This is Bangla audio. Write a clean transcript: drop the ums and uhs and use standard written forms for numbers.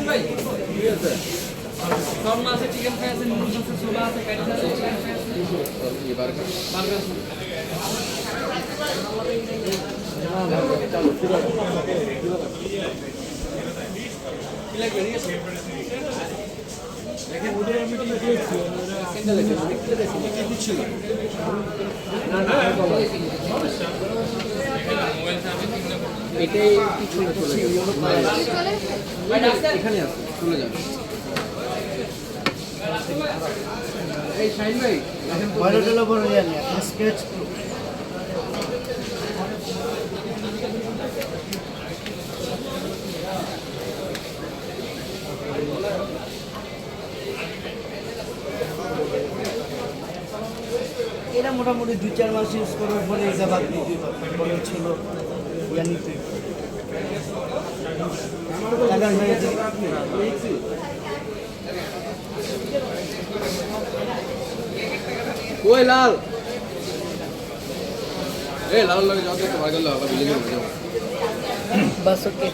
ভাই ঠিক আছে সব মাছে চিকেন ফ্রাই আছে নুডলস আছে ছোলা আছে প্যাটিস আছে চিকেন ফ্রাই আছে বার্গার কি লাগবে ঠিক আছে দেখেন ওদের আমি কি দিয়েছি সেন্টার আছে কি দিচ্ছি না না সমস্যা মোবাইল সার্ভিস এটাই কি চলে এখানে আছে চলে যাবে এই শাইন ভাই দেখেন তো বড় বড় জানি স্কেচ এরা মোটামুটি 2-4 মাস ইউজ করার পরে এটা বাদ দিয়ে দিতে বলে ছিল জানিতে টাকা হয়েছে ওই লাল এ লাল লাগে যাও তো ভাই গেল আবার বিলে যাও বাস ওকে